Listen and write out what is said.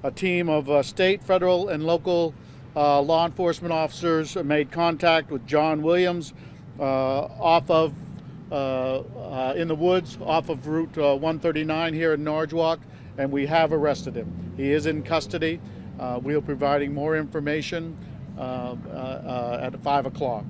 a team of state, federal, and local law enforcement officers made contact with John Williams off of in the woods off of Route 139 here in Norwalk, and we have arrested him. He is in custody. We'll be providing more information at 5 o'clock.